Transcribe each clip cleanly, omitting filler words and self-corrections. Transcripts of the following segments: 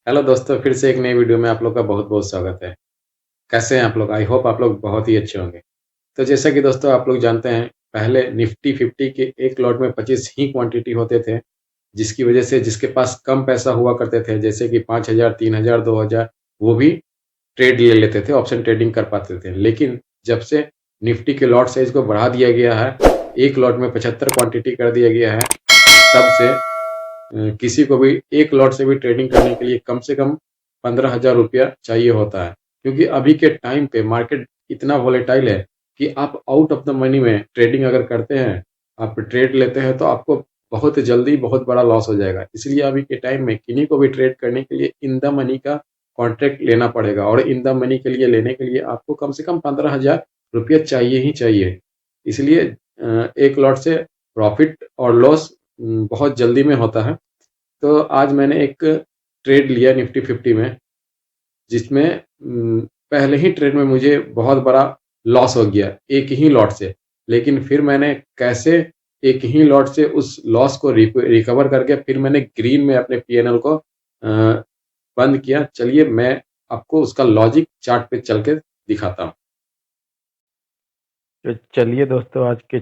Hello दोस्तों, फिर से एक नई वीडियो में आप लोग का बहुत-बहुत स्वागत है। कैसे हैं आप लोग? आई होप आप लोग बहुत ही अच्छे होंगे। तो जैसा कि दोस्तों आप लोग जानते हैं, पहले निफ्टी 50 के एक लॉट में 25 ही क्वांटिटी होते थे, जिसकी वजह से जिसके पास कम पैसा हुआ करते थे, जैसे कि 5,000, 3,000, 2,000, वो भी ट्रेड ले लेते थे, ऑप्शन ट्रेडिंग कर पाते थे। लेकिन जब से निफ्टी के लॉट साइज़ को बढ़ा दिया गया है, एक लॉट में 75 क्वांटिटी कर दिया गया है, तब से किसी को भी एक लॉट से भी ट्रेडिंग करने के लिए कम से कम 15,000 रुपया चाहिए होता है, क्योंकि अभी के टाइम पे मार्केट इतना वोलेटाइल है कि आप आउट ऑफ द मनी में ट्रेडिंग अगर करते हैं, आप ट्रेड लेते हैं तो आपको बहुत जल्दी बहुत बड़ा लॉस हो जाएगा। इसलिए अभी के टाइम में किन्हीं को भी ट्रेड करने के लिए इन द मनी का कॉन्ट्रैक्ट लेना पड़ेगा, और इन द मनी के लिए लेने के लिए आपको कम से कम 15,000 रुपया चाहिए ही चाहिए। इसलिए एक लॉट से प्रॉफिट और लॉस बहुत जल्दी में होता है। तो आज मैंने एक ट्रेड लिया निफ्टी 50 में, जिसमें पहले ही ट्रेड में मुझे बहुत बड़ा लॉस हो गया एक ही लॉट से। लेकिन फिर मैंने कैसे एक ही लॉट से उस लॉस को रिकवर करके फिर मैंने ग्रीन में अपने पीएनएल को बंद किया। चलिए मैं आपको उसका लॉजिक चार्ट पे चल के दिखाता हूँ। तो चलिए दोस्तों, आज के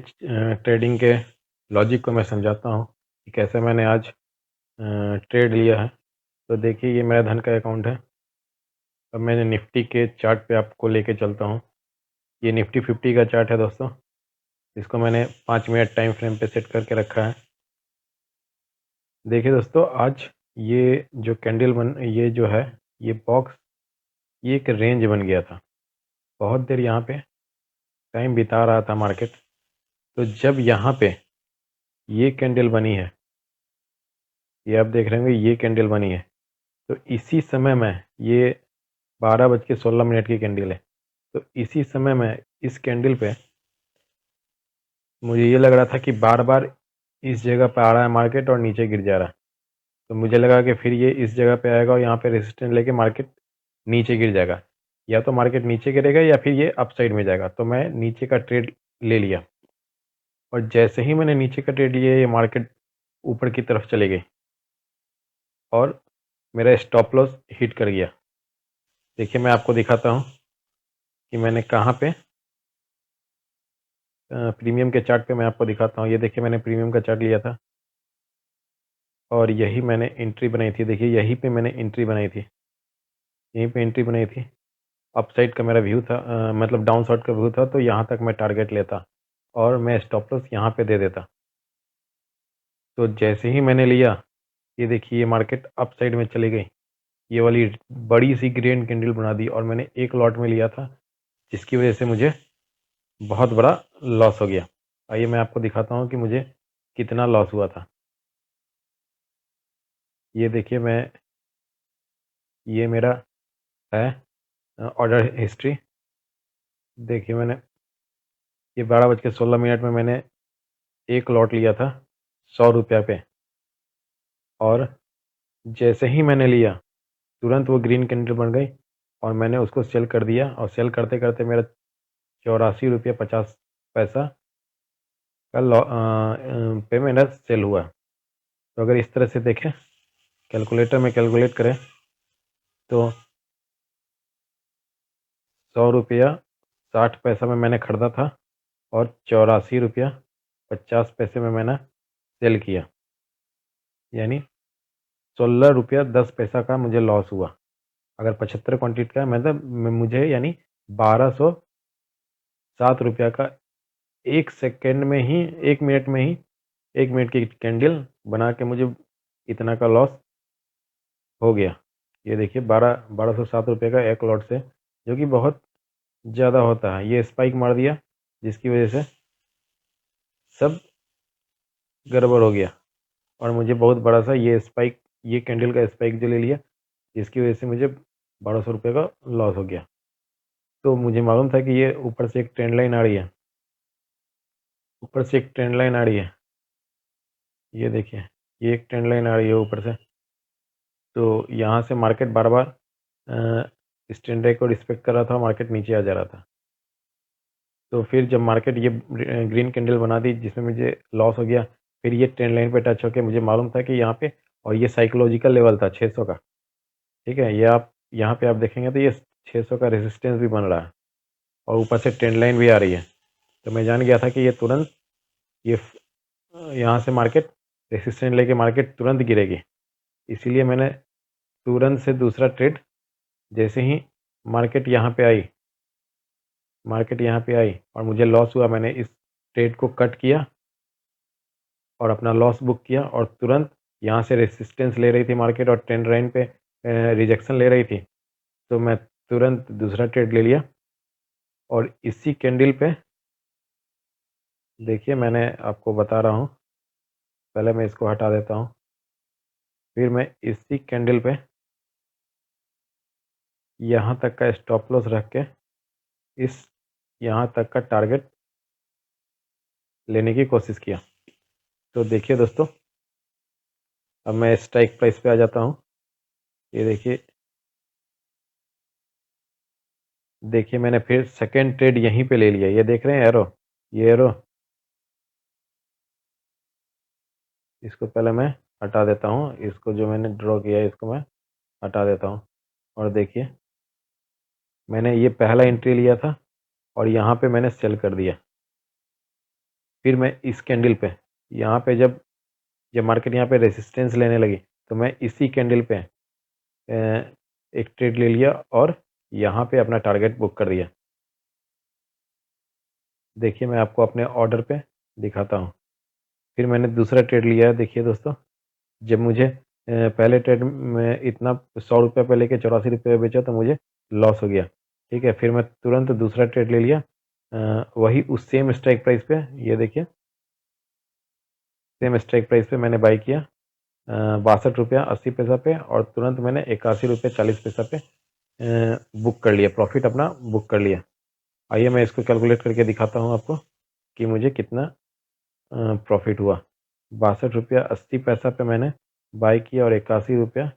ट्रेडिंग के लॉजिक को मैं समझाता हूँ कि कैसे मैंने आज ट्रेड लिया है। तो देखिए, ये मेरा धन का अकाउंट है। अब मैंने निफ्टी के चार्ट पे आपको लेके चलता हूँ। ये निफ्टी 50 का चार्ट है दोस्तों, इसको मैंने 5 मिनट टाइम फ्रेम पे सेट करके रखा है। देखिए दोस्तों, आज ये जो है, ये बॉक्स, ये एक रेंज बन गया था। बहुत देर यहाँ पे टाइम बिता रहा था मार्केट। तो जब यहाँ पे ये कैंडल बनी है, ये आप देख रहे होंगे, ये कैंडल बनी है, तो इसी समय में ये 12:16 की कैंडल है। तो इसी समय में इस कैंडल पे मुझे ये लग रहा था कि बार बार इस जगह पे आ रहा है मार्केट और नीचे गिर जा रहा है। तो मुझे लगा कि फिर ये इस जगह पे आएगा और यहाँ पे रेजिस्टेंस लेके मार्केट नीचे गिर जाएगा। या तो मार्केट नीचे गिरेगा या फिर ये अपसाइड में जाएगा। तो मैं नीचे का ट्रेड ले लिया, और जैसे ही मैंने नीचे का ट्रेड लिया, ये मार्केट ऊपर की तरफ चली गई और मेरा स्टॉप लॉस हिट कर गया। देखिए, मैं आपको दिखाता हूँ कि मैंने कहाँ पे प्रीमियम के चार्ट पे मैं आपको दिखाता हूँ। ये देखिए, मैंने प्रीमियम का चार्ट लिया था और यही मैंने एंट्री बनाई थी। देखिए, यहीं पे मैंने एंट्री बनाई थी, यहीं पे एंट्री बनाई थी। अपसाइड का मेरा व्यू था, मतलब डाउन साइड का व्यू था। तो यहाँ तक मैं टारगेट लेता और मैं स्टॉप लॉस यहाँ पे दे देता। तो जैसे ही मैंने लिया, ये देखिए, ये मार्केट अपसाइड में चली गई। ये वाली बड़ी सी ग्रीन कैंडल बना दी और मैंने एक लॉट में लिया था, जिसकी वजह से मुझे बहुत बड़ा लॉस हो गया। आइए मैं आपको दिखाता हूँ कि मुझे कितना लॉस हुआ था। ये देखिए, ये मेरा है ऑर्डर हिस्ट्री। देखिए, ये 12:16 में मैंने एक लॉट लिया था 100 रुपया पे, और जैसे ही मैंने लिया, तुरंत वो ग्रीन कैंडल बन गई और मैंने उसको सेल कर दिया। और सेल करते करते मेरा 84 रुपया 50 पैसा का पे मेरा सेल हुआ। तो अगर इस तरह से देखें, कैलकुलेटर में कैलकुलेट करें, तो 100 रुपया 60 पैसा में मैंने ख़रीदा था और 84 रुपया 50 पैसे में मैंने सेल किया। यानी 16 रुपया 10 पैसा का मुझे लॉस हुआ। अगर 75 क्वांटिटी का मतलब मुझे, यानी 1207 रुपया का 1 सेकेंड में ही, 1 मिनट में ही, 1 मिनट की कैंडल बना के मुझे इतना का लॉस हो गया। ये देखिए, 1207 रुपये का एक लॉट से, जो कि बहुत ज़्यादा होता है, ये स्पाइक मार दिया, जिसकी वजह से सब गड़बड़ हो गया और मुझे बहुत बड़ा सा ये कैंडल का स्पाइक जो ले लिया, जिसकी वजह से मुझे 1200 रुपये का लॉस हो गया। तो मुझे मालूम था कि ये ऊपर से एक ट्रेंड लाइन आ रही है, ऊपर से एक ट्रेंड लाइन आ रही है। ये देखिए, ये एक ट्रेंड लाइन आ रही है ऊपर से। तो यहाँ से मार्केट बार बार इस ट्रेंड लाइन को रिस्पेक्ट कर रहा था, मार्केट नीचे आ जा रहा था। तो फिर जब मार्केट ये ग्रीन कैंडल बना दी, जिसमें मुझे लॉस हो गया, फिर ये ट्रेंड लाइन पे टच होकर मुझे मालूम था कि यहाँ पे, और ये साइकोलॉजिकल लेवल था 600 का। ठीक है, ये आप यहाँ पे आप देखेंगे तो ये 600 का रेजिस्टेंस भी बन रहा है और ऊपर से ट्रेंड लाइन भी आ रही है। तो मैं जान गया था कि ये तुरंत ये यहाँ से मार्केट रेजिस्टेंस लेके मार्केट तुरंत गिरेगी, इसीलिए मैंने तुरंत से दूसरा ट्रेड, जैसे ही मार्केट यहाँ पे आई और मुझे लॉस हुआ, मैंने इस ट्रेड को कट किया और अपना लॉस बुक किया और तुरंत यहाँ से रेसिस्टेंस ले रही थी मार्केट और ट्रेंड लाइन पे रिजेक्शन ले रही थी, तो मैं तुरंत दूसरा ट्रेड ले लिया और इसी कैंडल पे देखिए, मैंने आपको बता रहा हूँ, पहले मैं इसको हटा देता हूँ, फिर मैं इसी कैंडल पे यहाँ तक का स्टॉप लॉस रख के इस यहाँ तक का टारगेट लेने की कोशिश किया। तो देखिए दोस्तों, अब मैं स्ट्राइक प्राइस पे आ जाता हूँ। ये देखिए मैंने फिर सेकेंड ट्रेड यहीं पे ले लिया। ये देख रहे हैं एरो, ये एरो, इसको पहले मैं हटा देता हूँ, इसको जो मैंने ड्रॉ किया है इसको मैं हटा देता हूँ। और देखिए मैंने ये पहला एंट्री लिया था और यहाँ पे मैंने सेल कर दिया। फिर मैं इस कैंडल पे यहाँ पे जब मार्केट यहाँ पे रेसिस्टेंस लेने लगी तो मैं इसी कैंडल पे एक ट्रेड ले लिया और यहाँ पे अपना टारगेट बुक कर दिया। देखिए मैं आपको अपने ऑर्डर पे दिखाता हूँ। फिर मैंने दूसरा ट्रेड लिया है। देखिए दोस्तों, जब मुझे पहले ट्रेड में इतना 100 रुपये पे लेके 84 रुपये बेचा तो मुझे लॉस हो गया। ठीक है, फिर मैं तुरंत दूसरा ट्रेड ले लिया, वही उस सेम स्ट्राइक प्राइस पे। ये देखिए सेम स्ट्राइक प्राइस पे मैंने बाई किया 62 रुपया 80 पैसा पे और तुरंत मैंने 81 रुपये 40 पैसा पे बुक कर लिया, प्रॉफिट अपना बुक कर लिया। आइए मैं इसको कैलकुलेट करके दिखाता हूँ आपको कि मुझे कितना प्रॉफिट हुआ। 62 रुपया 80 पैसा पे मैंने बाई किया और 81 रुपया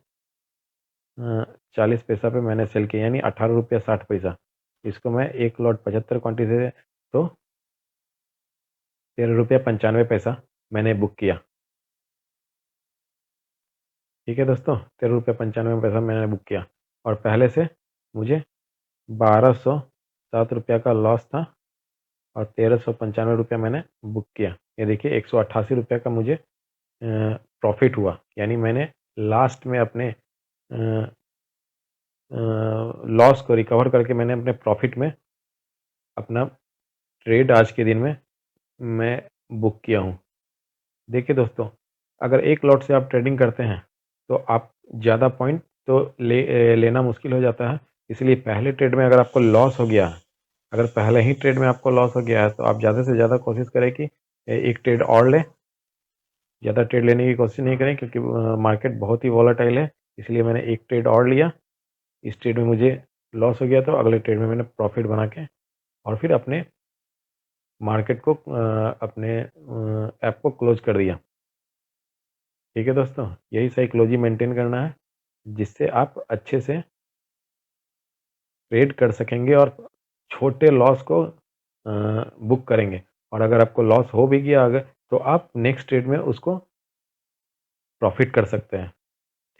40 पैसा पे मैंने सेल किया, यानी 18 रुपया 60 पैसा। इसको मैं एक लॉट 75 क्वांटिटी से तो 13 रुपया 95 पैसा मैंने बुक किया। ठीक है दोस्तों, 13 रुपया 95 पैसा मैंने बुक किया और पहले से मुझे 1207 रुपया का लॉस था और 1395 रुपया मैंने बुक किया। ये देखिए 188 रुपया का मुझे प्रॉफिट हुआ, यानी मैंने लास्ट में अपने लॉस को रिकवर करके मैंने अपने प्रॉफिट में अपना ट्रेड आज के दिन में मैं बुक किया हूँ। देखिए दोस्तों, अगर एक लॉट से आप ट्रेडिंग करते हैं तो आप ज़्यादा पॉइंट तो लेना मुश्किल हो जाता है, इसलिए पहले ट्रेड में अगर आपको लॉस हो गया है, अगर पहले ही ट्रेड में आपको लॉस हो गया है तो आप ज़्यादा से ज़्यादा कोशिश करें कि एक ट्रेड और लें। ज़्यादा ट्रेड लेने की कोशिश नहीं करें क्योंकि मार्केट बहुत ही वॉलेटाइल है, इसलिए मैंने एक ट्रेड और लिया। इस ट्रेड में मुझे लॉस हो गया तो अगले ट्रेड में मैंने प्रॉफिट बना के और फिर अपने मार्केट को अपने ऐप को क्लोज कर दिया। ठीक है दोस्तों, यही साइकोलॉजी मेंटेन करना है जिससे आप अच्छे से ट्रेड कर सकेंगे और छोटे लॉस को बुक करेंगे। और अगर आपको लॉस हो भी गया अगर, तो आप नेक्स्ट ट्रेड में उसको प्रॉफिट कर सकते हैं।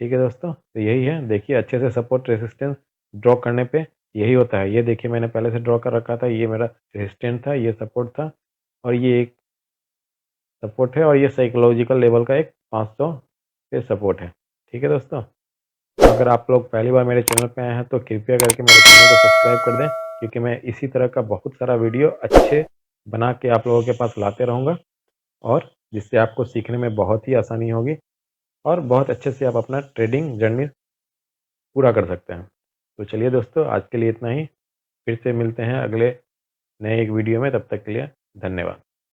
ठीक है दोस्तों, तो यही है। देखिए अच्छे से सपोर्ट रेसिस्टेंस ड्रॉ करने पे यही होता है। ये देखिए मैंने पहले से ड्रॉ कर रखा था, ये मेरा रेसिस्टेंस था, ये सपोर्ट था और ये एक सपोर्ट है और ये साइकोलॉजिकल लेवल का एक 500 पे सपोर्ट है। ठीक है दोस्तों, तो अगर आप लोग पहली बार मेरे चैनल पे आए हैं तो कृपया करके मेरे चैनल को सब्सक्राइब कर दें, क्योंकि मैं इसी तरह का बहुत सारा वीडियो अच्छे बना के आप लोगों के पास लाते रहूँगा और जिससे आपको सीखने में बहुत ही आसानी होगी और बहुत अच्छे से आप अपना ट्रेडिंग जर्नी पूरा कर सकते हैं। तो चलिए दोस्तों, आज के लिए इतना ही। फिर से मिलते हैं अगले नए एक वीडियो में, तब तक के लिए धन्यवाद।